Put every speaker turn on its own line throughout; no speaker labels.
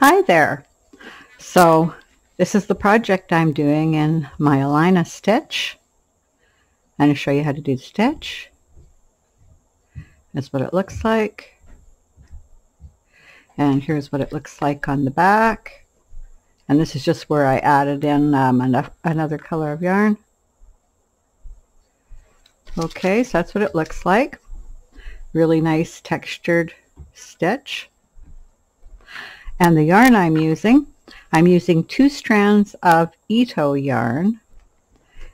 Hi there. So this is the project I'm doing in my Alina Stitch. I'm going to show you how to do the stitch. That's what it looks like. And here's what it looks like on the back. And this is just where I added in another color of yarn. Okay, so that's what it looks like. Really nice textured stitch. And the yarn I'm using 2 strands of Ito yarn,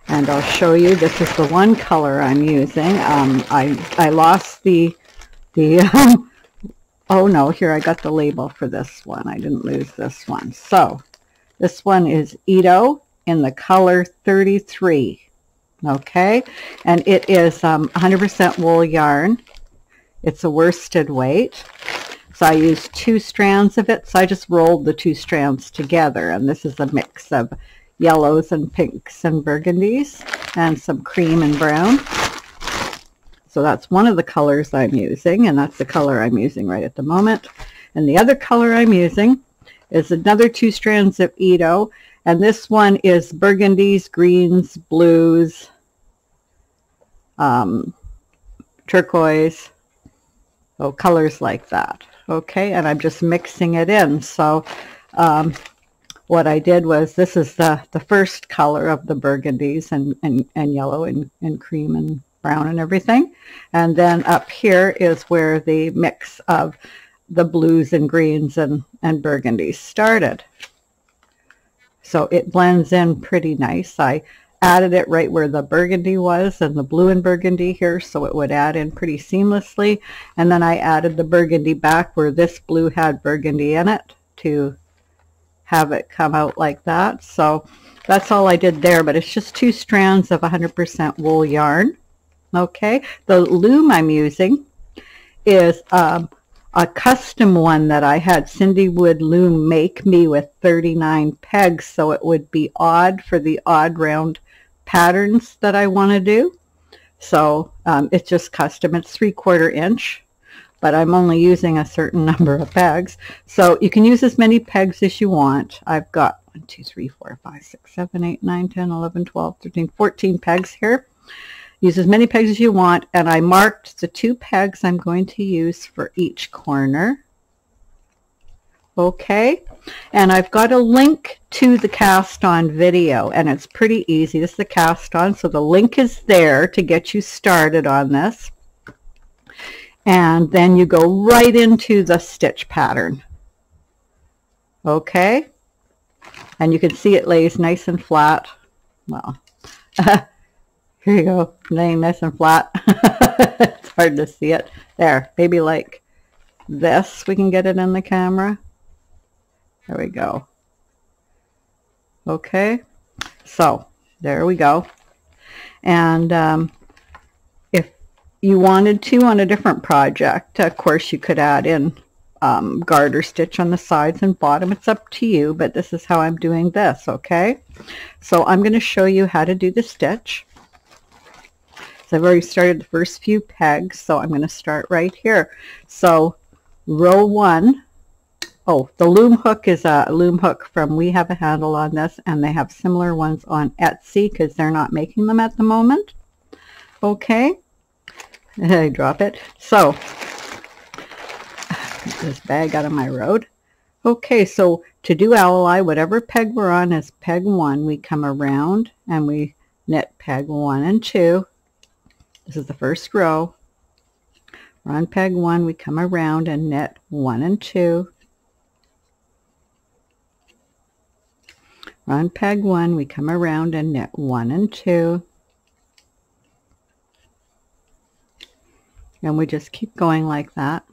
and I'll show you. This is the one color I'm using. I lost the oh no, here I got the label for this one. I didn't lose this one. So this one is Ito in the color 33. Okay, and it is 100% wool yarn. It's a worsted weight. So I used 2 strands of it, so I just rolled the 2 strands together, and this is a mix of yellows and pinks and burgundies and some cream and brown. So that's one of the colors I'm using, and that's the color I'm using right at the moment. And the other color I'm using is another 2 strands of Ito, and this one is burgundies, greens, blues, turquoise, so colors like that. Okay, and I'm just mixing it in. So what I did was, this is the first color of the burgundies and yellow and cream and brown and everything. And then up here is where the mix of the blues and greens and burgundies started. So it blends in pretty nice. I added it right where the burgundy was and the blue and burgundy here, so it would add in pretty seamlessly. And then I added the burgundy back where this blue had burgundy in it to have it come out like that. So that's all I did there, but it's just 2 strands of 100% wool yarn. Okay, the loom I'm using is a custom one that I had Cindy Wood Loom make me with 39 pegs, so it would be odd for the odd round patterns that I want to do. So it's just custom. It's 3/4 inch, but I'm only using a certain number of pegs. So you can use as many pegs as you want. I've got 1, 2, 3, 4, 5, 6, 7, 8, 9, 10, 11, 12, 13, 14 pegs here. Use as many pegs as you want, and I marked the 2 pegs I'm going to use for each corner. Okay, and I've got a link to the cast on video, and it's pretty easy. This is the cast on, so the link is there to get you started on this. And then you go right into the stitch pattern. Okay, and you can see it lays nice and flat. Well, here you go, laying nice and flat. It's hard to see it. There, maybe like this, we can get it in the camera. There we go. Okay, so there we go. And if you wanted to on a different project, of course you could add in garter stitch on the sides and bottom. It's up to you, but this is how I'm doing this. Okay, so I'm going to show you how to do the stitch. So I've already started the first few pegs, so I'm going to start right here. So row 1. Oh, the loom hook is a loom hook from We Have a Handle on this, and they have similar ones on Etsy because they're not making them at the moment. Okay, I drop it. So get this bag out of my road. Okay, so to do owl eye, whatever peg we're on is peg 1. We come around and we knit peg 1 and 2. This is the first row. We're on peg 1. We come around and knit 1 and 2. On peg 1, we come around and knit 1 and 2. And we just keep going like that.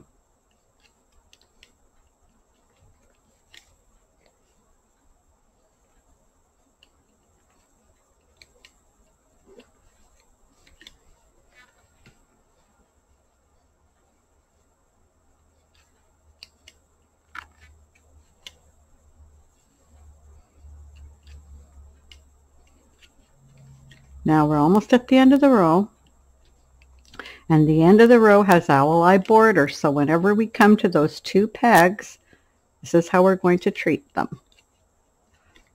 Now we're almost at the end of the row, and the end of the row has owl eye border, so whenever we come to those 2 pegs, This is how we're going to treat them.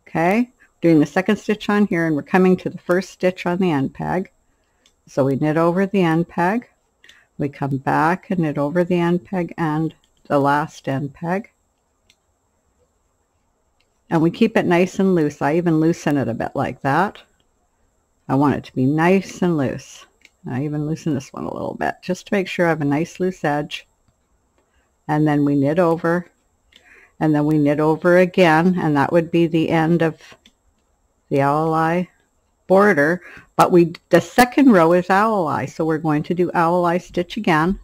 Okay, doing the second stitch on here, and we're coming to the first stitch on the end peg. So we knit over the end peg, we come back and knit over the end peg and the last end peg, and we keep it nice and loose. I even loosen it a bit like that. I want it to be nice and loose. I even loosen this one a little bit just to make sure I have a nice loose edge. And then we knit over, and then we knit over again, and that would be the end of the owl eye border. But the second row is owl eye, so we're going to do owl eye stitch again.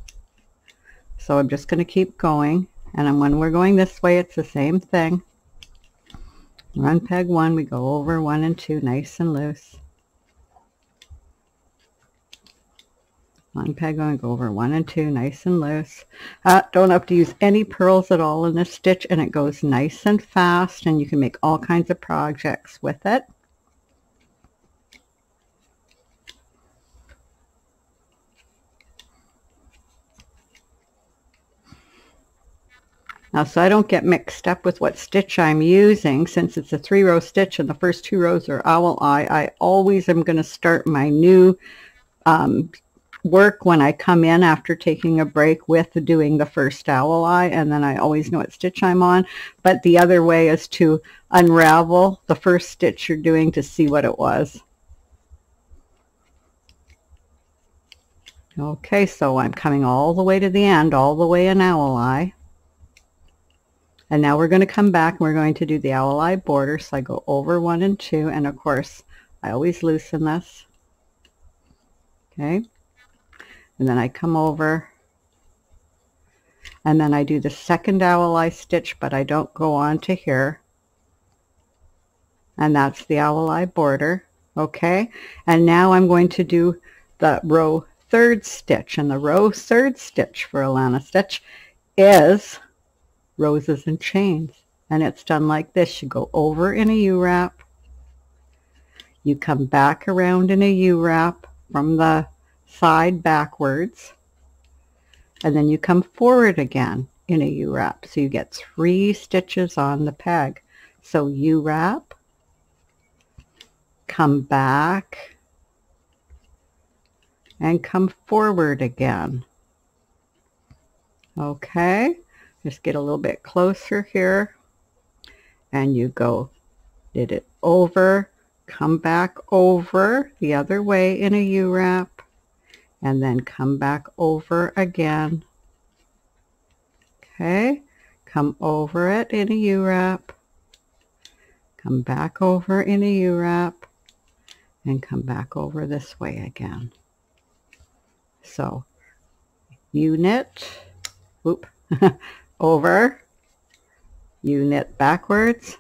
So I'm just going to keep going, and when we're going this way, it's the same thing. Run peg 1, we go over 1 and 2 nice and loose. One peg going, go over 1 and 2 nice and loose. Don't have to use any purls at all in this stitch, and it goes nice and fast, and you can make all kinds of projects with it. Now, so I don't get mixed up with what stitch I'm using, since it's a 3-row stitch and the first 2 rows are owl eye, I always am going to start my new work when I come in after taking a break with doing the first owl eye, and then I always know what stitch I'm on. But the other way is to unravel the first stitch you're doing to see what it was. Okay, so I'm coming all the way to the end, all the way in owl eye. And now we're going to come back and we're going to do the owl eye border. So I go over 1 and 2, and of course I always loosen this. Okay. And then I come over, and then I do the second owl eye stitch, but I don't go on to here. And that's the owl eye border. Okay. And now I'm going to do the row 3rd stitch, and the row 3rd stitch for Alina Stitch is roses and chains, and it's done like this. You go over in a U-wrap, you come back around in a U-wrap from the side backwards, and then you come forward again in a U-wrap. So you get 3 stitches on the peg. So U-wrap, come back, and come forward again. Okay, just get a little bit closer here, and you go knit it over, come back over the other way in a U-wrap, and then come back over again. Okay, come over it in a U-wrap, come back over in a U-wrap, and come back over this way again. So you knit, whoop, over, you knit backwards,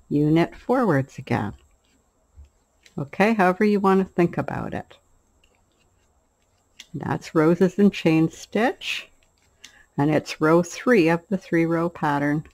you knit forwards again. Okay, however you want to think about it. That's roses and chain stitch, and it's row 3 of the 3-row pattern.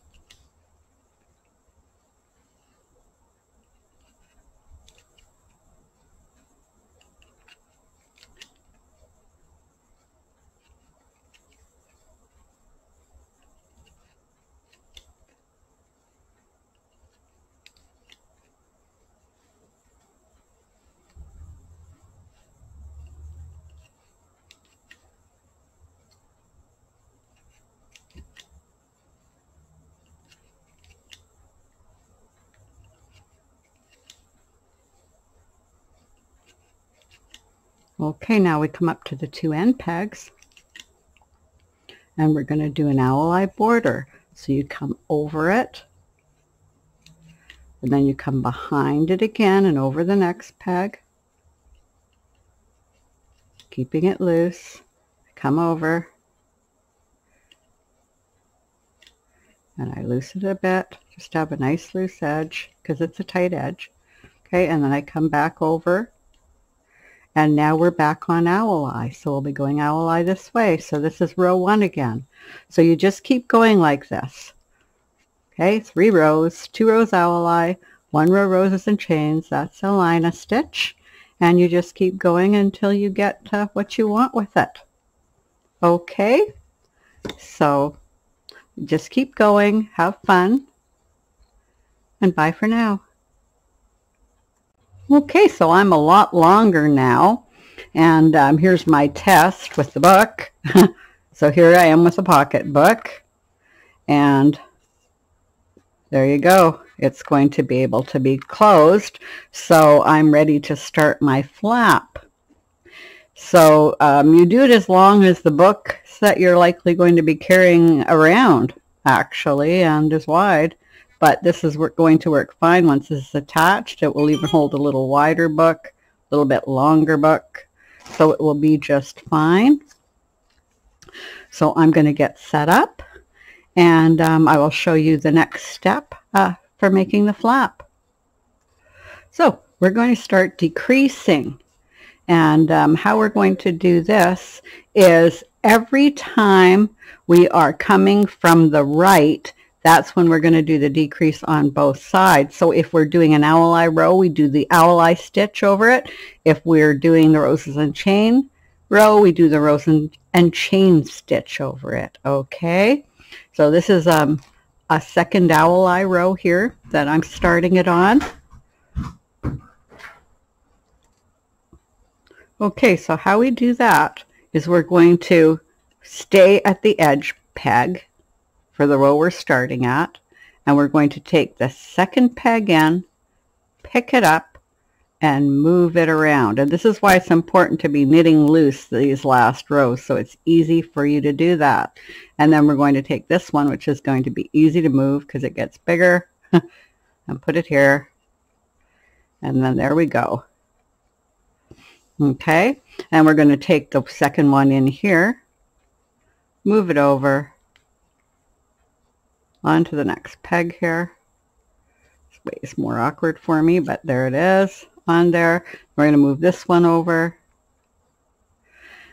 Okay, now we come up to the 2 end pegs, and we're going to do an owl eye border. So you come over it, and then you come behind it again and over the next peg, keeping it loose. Come over, and I loosen it a bit just to have a nice loose edge because it's a tight edge. Okay, and then I come back over. And now we're back on owl eye. So we'll be going owl eye this way. So this is row 1 again. So you just keep going like this. Okay, 3 rows, 2 rows owl eye, 1 row roses and chains. That's Alina Stitch. And you just keep going until you get what you want with it. Okay, so Just keep going, have fun, and bye for now. Okay, so I'm a lot longer now, and here's my test with the book. So here I am with the pocketbook, and there you go. It's going to be able to be closed, so I'm ready to start my flap. So you do it as long as the book that you're likely going to be carrying around, actually, and as wide. But this is going to work fine once it's attached. It will even hold a little wider book, a little bit longer book, so it will be just fine. So I'm going to get set up, and I will show you the next step for making the flap. So we're going to start decreasing. And how we're going to do this is every time we are coming from the right, that's when we're going to do the decrease on both sides. So if we're doing an owl eye row, we do the owl eye stitch over it. If we're doing the roses and chain row, we do the rose and chain stitch over it. Okay, so this is a second owl eye row here that I'm starting it on. Okay, so how we do that is we're going to stay at the edge peg for the row we're starting at, and we're going to take the second peg in, pick it up, and move it around. And this is why it's important to be knitting loose these last rows, so it's easy for you to do that. And then we're going to take this one, which is going to be easy to move because it gets bigger, and put it here, and then there we go. Okay, and we're going to take the second one in here, move it over onto the next peg here. This way is more awkward for me, but there it is on there. We're going to move this one over.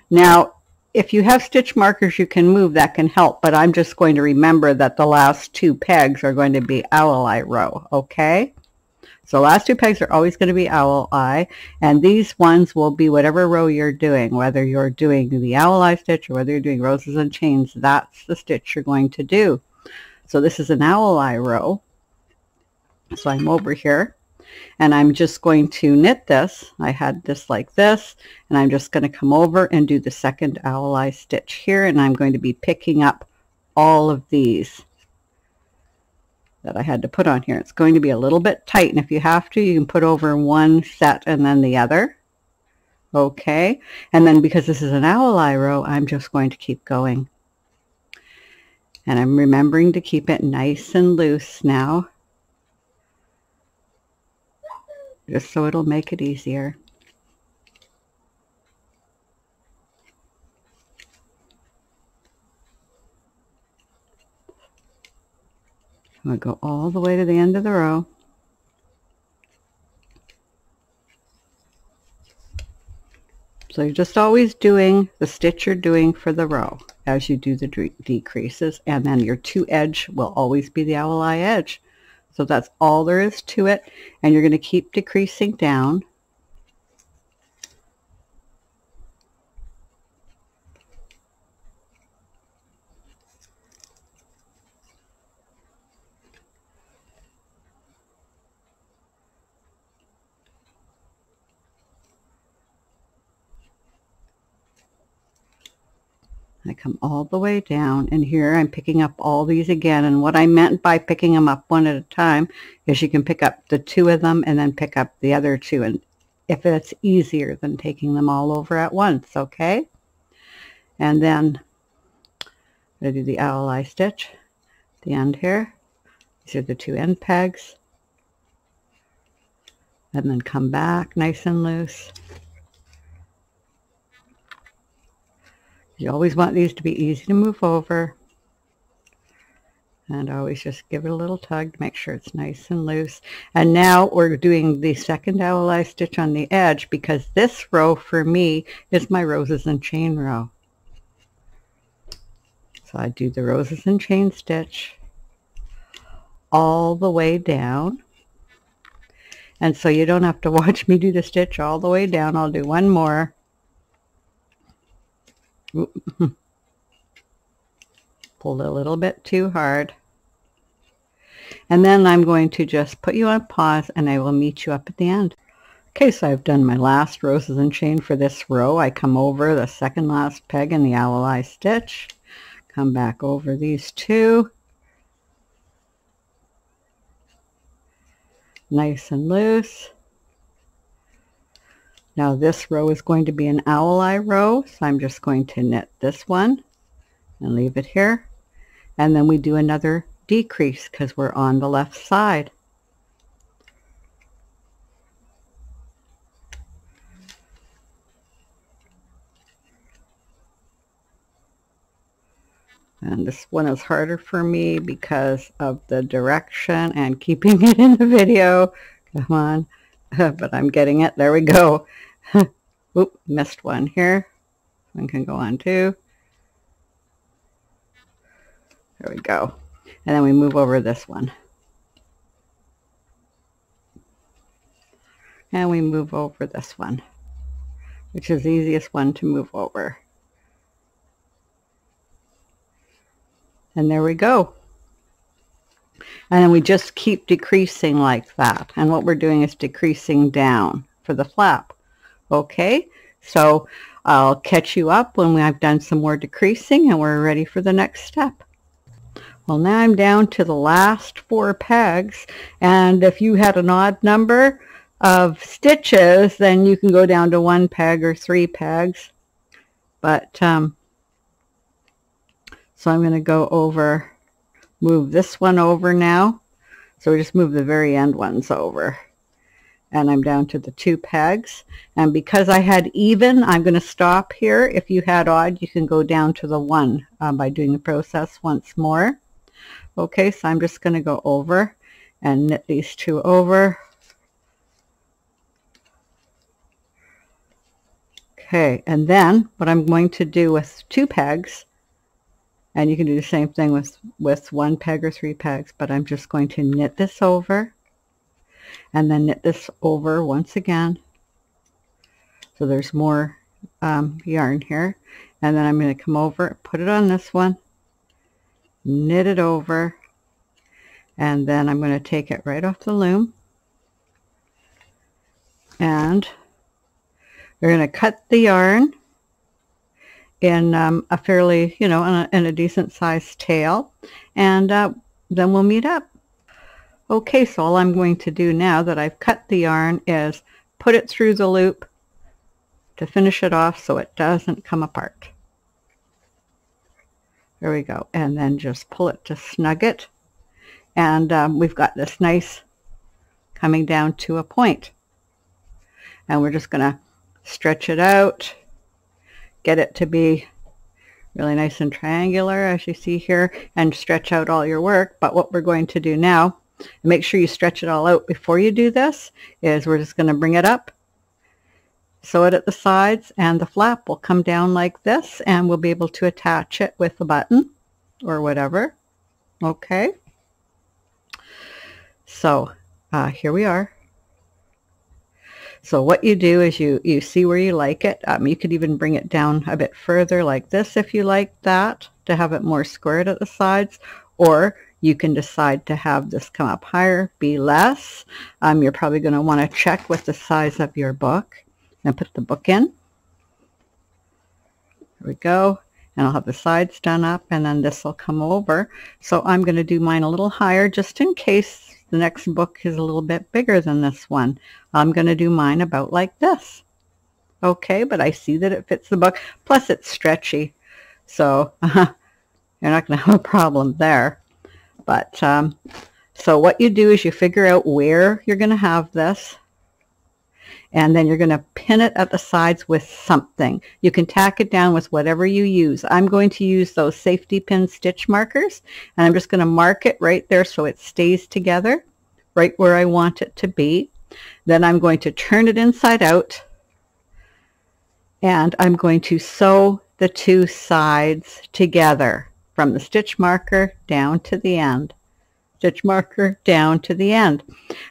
Now, if you have stitch markers you can move, that can help, but I'm just going to remember that the last two pegs are going to be owl eye row, okay? So last two pegs are always going to be owl eye, and these ones will be whatever row you're doing, whether you're doing the owl eye stitch or whether you're doing roses and chains, that's the stitch you're going to do. So this is an owl eye row. So I'm over here, and I'm just going to knit this. I had this like this, and I'm just going to come over and do the second owl eye stitch here, and I'm going to be picking up all of these that I had to put on here. It's going to be a little bit tight, and if you have to, you can put over one set and then the other. Okay, and then because this is an owl eye row, I'm just going to keep going. And I'm remembering to keep it nice and loose now, just so it'll make it easier. I'm going to go all the way to the end of the row. So you're just always doing the stitch you're doing for the row as you do the decreases, and then your two edge will always be the owl eye edge. So that's all there is to it, and you're going to keep decreasing down. I come all the way down, and here I'm picking up all these again. And what I meant by picking them up one at a time is you can pick up the two of them and then pick up the other two, and if it's easier than taking them all over at once. Okay, and then I'm going to do the owl eye stitch at the end here. These are the two end pegs, and then come back nice and loose. You always want these to be easy to move over, and always just give it a little tug to make sure it's nice and loose. And now we're doing the second owl eye stitch on the edge, because this row for me is my roses and chain row. So I do the roses and chain stitch all the way down, and so you don't have to watch me do the stitch all the way down. I'll do one more. Pulled a little bit too hard. And then I'm going to just put you on pause and I will meet you up at the end. Okay, so I've done my last roses and chain for this row. I come over the second last peg in the Alina Stitch, come back over these two, nice and loose. Now this row is going to be an Alina row, so I'm just going to knit this one and leave it here. And then we do another decrease because we're on the left side. And this one is harder for me because of the direction and keeping it in the video. Come on. But I'm getting it. There we go. Oop, missed one here. One can go on too. There we go. And then we move over this one. And we move over this one, which is the easiest one to move over. And there we go. And then we just keep decreasing like that. And what we're doing is decreasing down for the flap. Okay, so I'll catch you up when I've done some more decreasing and we're ready for the next step. Well, now I'm down to the last 4 pegs. And if you had an odd number of stitches, then you can go down to 1 peg or 3 pegs. But so I'm going to go over, move this one over now. So we just move the very end ones over. And I'm down to the 2 pegs. And because I had even, I'm going to stop here. If you had odd, you can go down to the 1 by doing the process once more. Okay, so I'm just going to go over and knit these 2 over. Okay, and then what I'm going to do with 2 pegs, and you can do the same thing with 1 peg or 3 pegs, but I'm just going to knit this over and then knit this over once again. So there's more yarn here. And then I'm going to come over, put it on this one, knit it over, and then I'm going to take it right off the loom. And we're going to cut the yarn in a fairly, in a decent sized tail, and then we'll meet up. Okay, so all I'm going to do now that I've cut the yarn is put it through the loop to finish it off so it doesn't come apart. There we go, and then just pull it to snug it, and we've got this nice coming down to a point, and we're just going to stretch it out, get it to be really nice and triangular as you see here, and stretch out all your work. But what we're going to do now, and make sure you stretch it all out before you do this, is we're just going to bring it up, sew it at the sides, and the flap will come down like this, and we'll be able to attach it with a button or whatever. Okay, so here we are. So what you do is you see where you like it. You could even bring it down a bit further like this if you like that, to have it more squared at the sides, or you can decide to have this come up higher, be less. You're probably going to want to check with the size of your book and put the book in. There we go. And I'll have the sides done up, and then this will come over. So I'm going to do mine a little higher just in case the next book is a little bit bigger than this one. I'm going to do mine about like this. Okay, but I see that it fits the book. Plus it's stretchy, so you're not going to have a problem there. But so what you do is you figure out where you're going to have this, and then you're going to pin it at the sides with something. You can tack it down with whatever you use. I'm going to use those safety pin stitch markers, and I'm just going to mark it right there so it stays together right where I want it to be. Then I'm going to turn it inside out, and I'm going to sew the 2 sides together from the stitch marker down to the end. Stitch marker down to the end.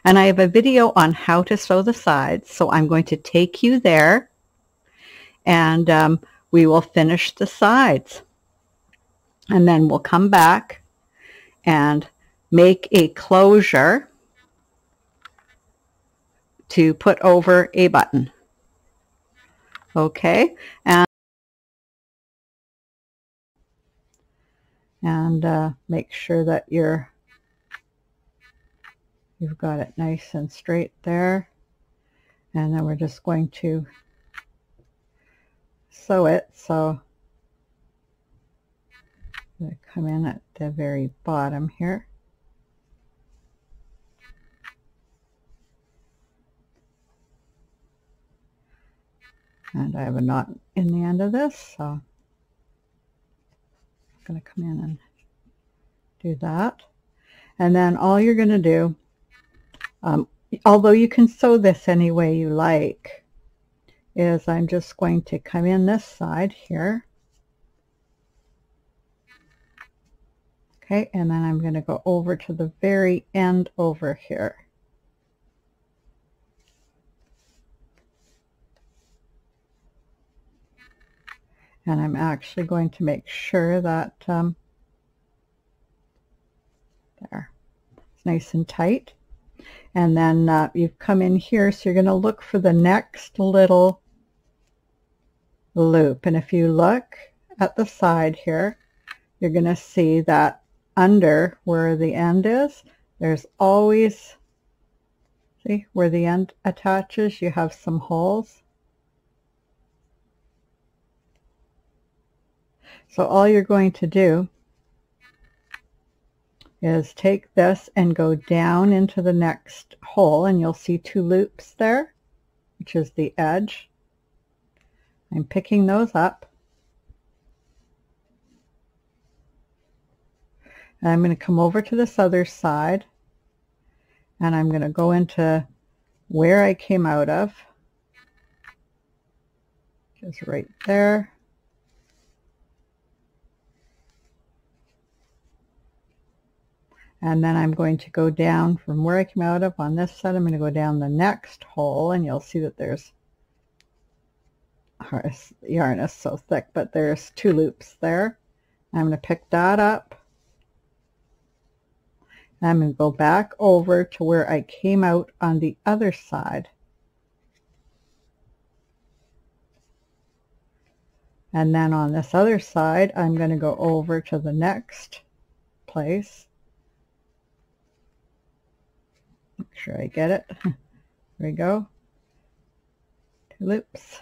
And I have a video on how to sew the sides, so I'm going to take you there, and we will finish the sides. And then we'll come back and make a closure to put over a button. Okay, and make sure that you've got it nice and straight there. And then we're just going to sew it, so I'm going to come in at the very bottom here. And I have a knot in the end of this, so I'm going to come in and do that. And then all you're going to do, although you can sew this any way you like, is I'm just going to come in this side here. Okay, and then I'm going to go over to the very end over here. And I'm actually going to make sure that there, it's nice and tight. And then you've come in here, so you're going to look for the next little loop. And if you look at the side here, you're going to see that under where the end is, there's always, see where the end attaches, you have some holes. So all you're going to do is take this and go down into the next hole, and you'll see two loops there, which is the edge. I'm picking those up. And I'm going to come over to this other side, and I'm going to go into where I came out of, just right there. And then I'm going to go down from where I came out of on this side. I'm going to go down the next hole, and you'll see that there's, yarn is so thick, but there's two loops there. I'm going to pick that up. And I'm going to go back over to where I came out on the other side. And then on this other side, I'm going to go over to the next place. Make sure I get it. There we go. Two loops.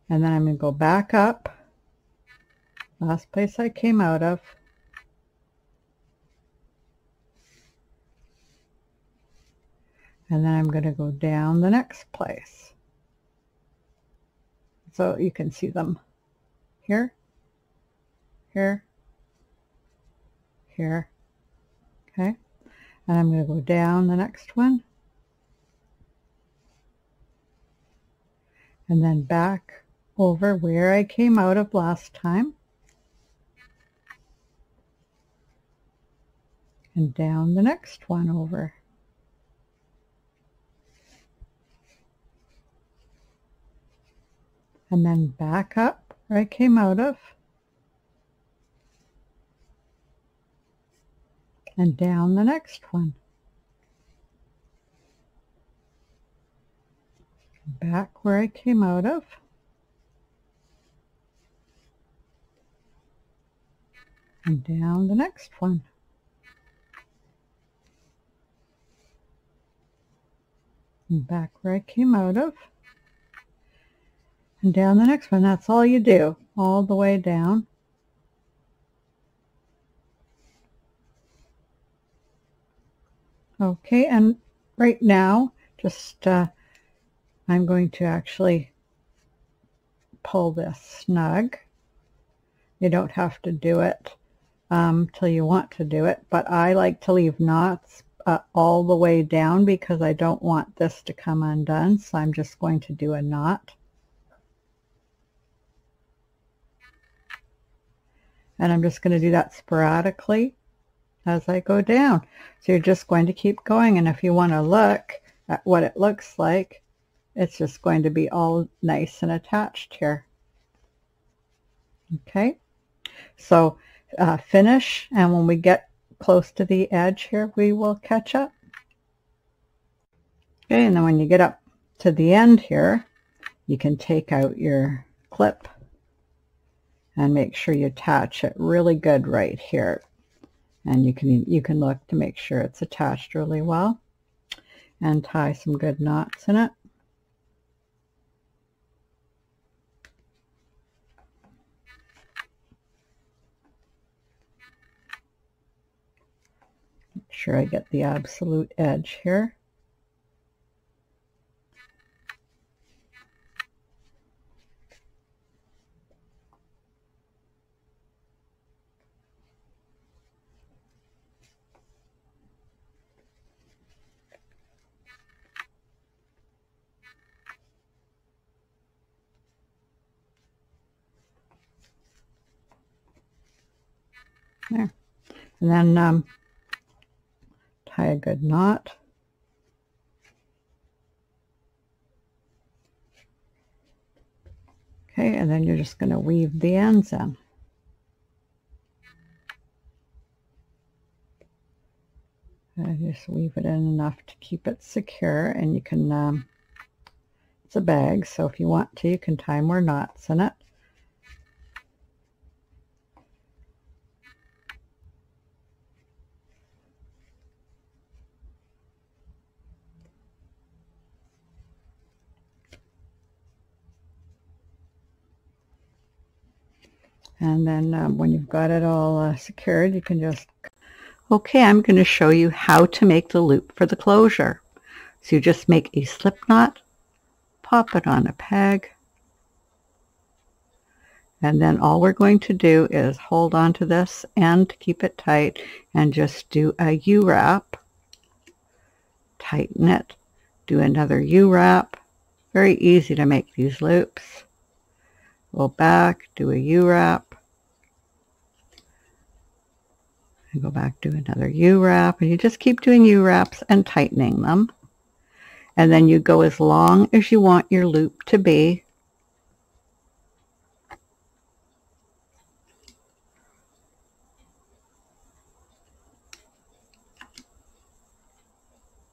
And then I'm going to go back up. Last place I came out of. And then I'm going to go down the next place. So you can see them here, here, here. Okay. And I'm going to go down the next one, and then back over where I came out of last time, and down the next one over. And then back up where I came out of, and down the next one. Back where I came out of, and down the next one. And back where I came out of, and down the next one. That's all you do, all the way down. Okay, and right now, just I'm going to actually pull this snug. You don't have to do it till you want to do it, but I like to leave knots all the way down because I don't want this to come undone, so I'm just going to do a knot. And I'm just going to do that sporadically as I go down. So you're just going to keep going, and if you want to look at what it looks like, it's just going to be all nice and attached here. Okay, so finish, and when we get close to the edge here, we will catch up. Okay, and then when you get up to the end here, you can take out your clip and make sure you attach it really good right here. And you can look to make sure it's attached really well and tie some good knots in it. Make sure I get the absolute edge here. There. And then tie a good knot. Okay, and then you're just going to weave the ends in. And just weave it in enough to keep it secure, and you can, it's a bag, so if you want to, you can tie more knots in it. And then when you've got it all secured, you can just... Okay, I'm going to show you how to make the loop for the closure. So you just make a slip knot, pop it on a peg, and then all we're going to do is hold on to this end to keep it tight and just do a U-wrap, tighten it, do another U-wrap. Very easy to make these loops. Go back, do a U-wrap, and go back, do another U-wrap, and you just keep doing U-wraps and tightening them. And then you go as long as you want your loop to be.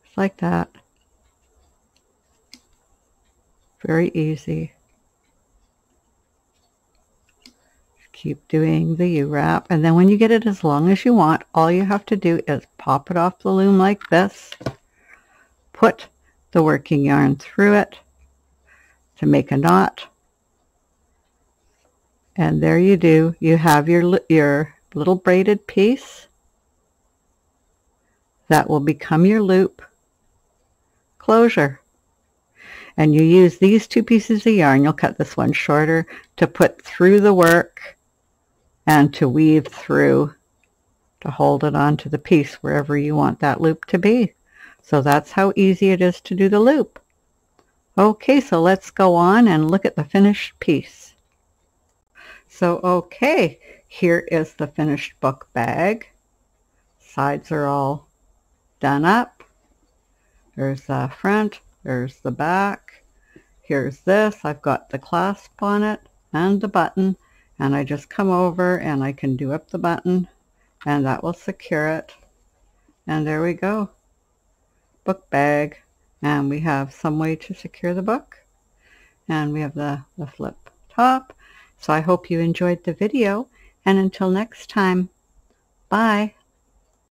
Just like that. Very easy. Keep doing the U-wrap, and then when you get it as long as you want, all you have to do is pop it off the loom like this, put the working yarn through it to make a knot, and there you do. You have your little braided piece that will become your loop closure. And you use these two pieces of yarn, you'll cut this one shorter, to put through the work and to weave through to hold it onto the piece wherever you want that loop to be. So that's how easy it is to do the loop. Okay, so let's go on and look at the finished piece. So okay, here is the finished book bag. Sides are all done up. There's the front, there's the back. Here's this, I've got the clasp on it and the button, and I just come over and I can do up the button and that will secure it. And there we go. Book bag. And we have some way to secure the book. And we have the flip top. So I hope you enjoyed the video, and until next time, bye.